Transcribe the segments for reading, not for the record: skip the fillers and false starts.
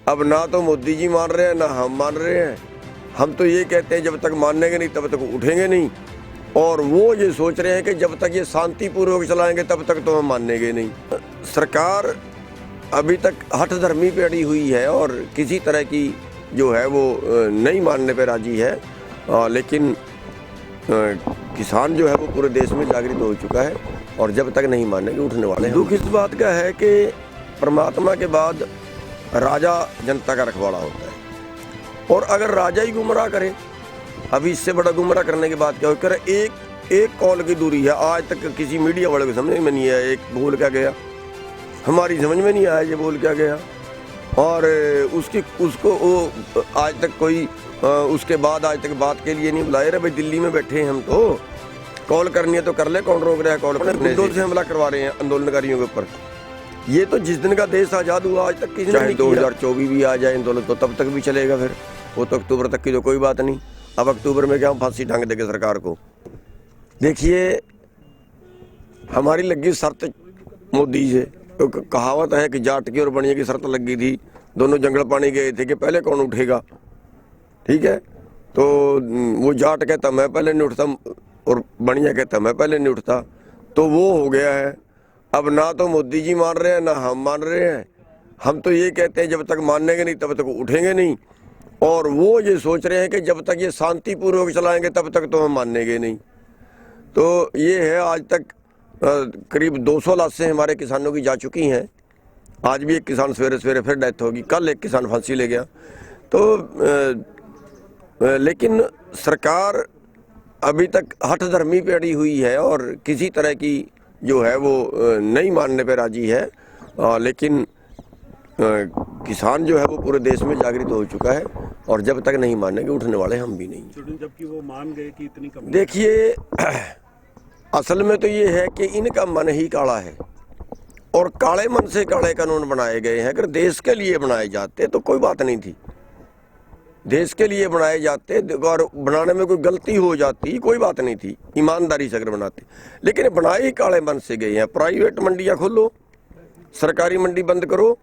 अब ना तो मोदी जी मान रहे हैं ना हम मान रहे हैं। हम तो ये कहते हैं जब तक मानेंगे नहीं तब तक उठेंगे नहीं, और वो ये सोच रहे हैं कि जब तक ये शांतिपूर्वक चलाएंगे तब तक तो हम मानेंगे नहीं। सरकार अभी तक हठधर्मी पे अड़ी हुई है और किसी तरह की जो है वो नहीं मानने पे राजी है, लेकिन किसान जो है वो पूरे देश में जागृत हो चुका है और जब तक नहीं मानेंगे उठने वाले हैं। दुख इस बात का है कि परमात्मा के बाद राजा जनता का रखवाला होता है, और अगर राजा ही गुमराह करे, अभी इससे बड़ा गुमराह करने की बात क्या हो करे। एक कॉल की दूरी है, आज तक किसी मीडिया वाले को समझ में नहीं आया एक बोल क्या गया, हमारी समझ में नहीं आया ये बोल क्या गया, और उसको वो आज तक कोई उसके बाद आज तक बात के लिए नहीं बुलाए रहे। भाई दिल्ली में बैठे हैं हम, तो कॉल करनी है तो कर ले, कौन रोक रहा है। कॉल गुंडों से हमला करवा रहे हैं आंदोलनकारियों के ऊपर। ये तो जिस दिन का देश आज़ाद हुआ आज तक किसी ने 2024 भी आ जाए आंदोलन तो तब तक भी चलेगा, फिर वो तो अक्टूबर तक की तो कोई बात नहीं। अब अक्टूबर में क्या हम फांसी टांग देंगे सरकार को। देखिए हमारी लगी शर्त मोदी से, तो कहावत है कि जाट की और बनिया की शर्त लगी थी, दोनों जंगल पानी गए थे कि पहले कौन उठेगा। ठीक है, तो वो जाट कहता मैं पहले नहीं उठता और बनिया कहता मैं पहले नहीं उठता, तो वो हो गया है। अब ना तो मोदी जी मान रहे हैं ना हम मान रहे हैं। हम तो ये कहते हैं जब तक मानेंगे नहीं तब तक उठेंगे नहीं, और वो ये सोच रहे हैं कि जब तक ये शांतिपूर्वक चलाएंगे तब तक तो हम मानेंगे नहीं। तो ये है, आज तक करीब 200 लाशें हमारे किसानों की जा चुकी हैं। आज भी एक किसान सवेरे सवेरे फिर डेथ होगी, कल एक किसान फांसी ले गया। तो लेकिन सरकार अभी तक हठधर्मी पे अड़ी हुई है और किसी तरह की जो है वो नहीं मानने पे राजी है, लेकिन किसान जो है वो पूरे देश में जागृत हो चुका है और जब तक नहीं मानेंगे उठने वाले हम भी नहीं। जबकि वो मान गए कि इतनी कमी। देखिए असल में तो ये है कि इनका मन ही काला है और काले मन से काले कानून बनाए गए हैं। अगर देश के लिए बनाए जाते तो कोई बात नहीं थी, देश के लिए बनाए जाते और बनाने में कोई गलती हो जाती कोई बात नहीं थी, ईमानदारी से अगर बनाते। लेकिन बनाए ही काले मन से गए हैं। प्राइवेट मंडियां खोलो, सरकारी मंडी बंद करो,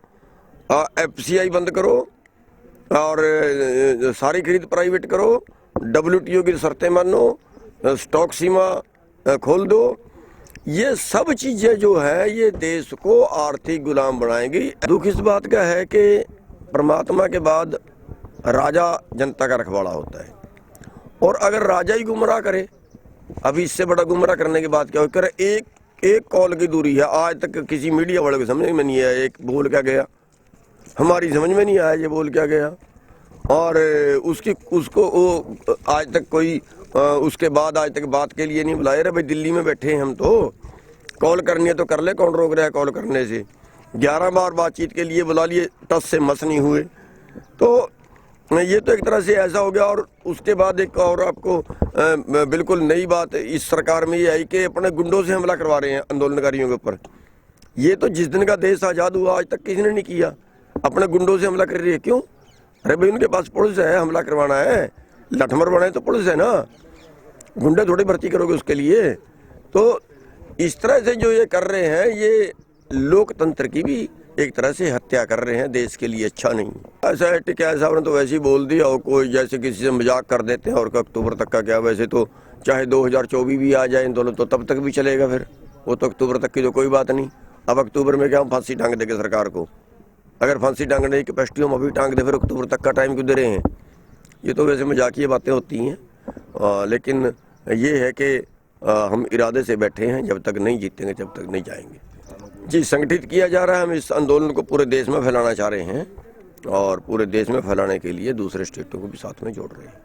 FCI बंद करो और सारी खरीद प्राइवेट करो, WTO की शर्तें मानो, स्टॉक सीमा खोल दो। ये सब चीज़ें जो है ये देश को आर्थिक गुलाम बनाएंगी। दुख इस बात का है कि परमात्मा के बाद राजा जनता का रखवाला होता है, और अगर राजा ही गुमराह करे, अभी इससे बड़ा गुमराह करने की बात क्या हो करे। एक कॉल की दूरी है, आज तक किसी मीडिया वाले को समझ में नहीं आया एक बोल क्या गया, हमारी समझ में नहीं आया ये बोल क्या गया, और उसको वो आज तक कोई उसके बाद आज तक बात के लिए नहीं बुलाए रहे। भाई दिल्ली में बैठे हैं हम, तो कॉल करनी है तो कर ले, कौन रोक रहा है कॉल करने से। 11 बार बातचीत के लिए बुला लिए, टस से मस नहीं हुए। तो ये तो एक तरह से ऐसा हो गया। और उसके बाद एक और आपको बिल्कुल नई बात इस सरकार में ये आई कि अपने गुंडों से हमला करवा रहे हैं आंदोलनकारियों के ऊपर। ये तो जिस दिन का देश आज़ाद हुआ आज तक किसी ने नहीं किया, अपने गुंडों से हमला कर रही है। क्यों? अरे भाई उनके पास पुलिस है, हमला करवाना है, लठमर बने तो पुलिस है ना, गुंडे थोड़ी भर्ती करोगे उसके लिए। तो इस तरह से जो ये कर रहे हैं ये लोकतंत्र की भी एक तरह से हत्या कर रहे हैं, देश के लिए अच्छा नहीं। ऐसा है टिकैत साहब ने तो वैसे ही बोल दिया, और कोई जैसे किसी से मजाक कर देते हैं, और अक्टूबर तक का क्या, वैसे तो चाहे 2024 भी आ जाए आंदोलन तो तब तक भी चलेगा, फिर वो तो अक्टूबर तक की तो कोई बात नहीं। अब अक्टूबर में क्या हम फांसी टांग देंगे सरकार को। अगर फांसी टांगने की कैपेसिटी हम अभी टांग दे, फिर अक्टूबर तक का टाइम क्यों दे रहे हैं। ये तो वैसे मजाकिया बातें होती हैं, लेकिन ये है कि हम इरादे से बैठे हैं, जब तक नहीं जीतेंगे जब तक नहीं जाएंगे। जी, संगठित किया जा रहा है। हम इस आंदोलन को पूरे देश में फैलाना चाह रहे हैं और पूरे देश में फैलाने के लिए दूसरे स्टेटों को भी साथ में जोड़ रहे हैं।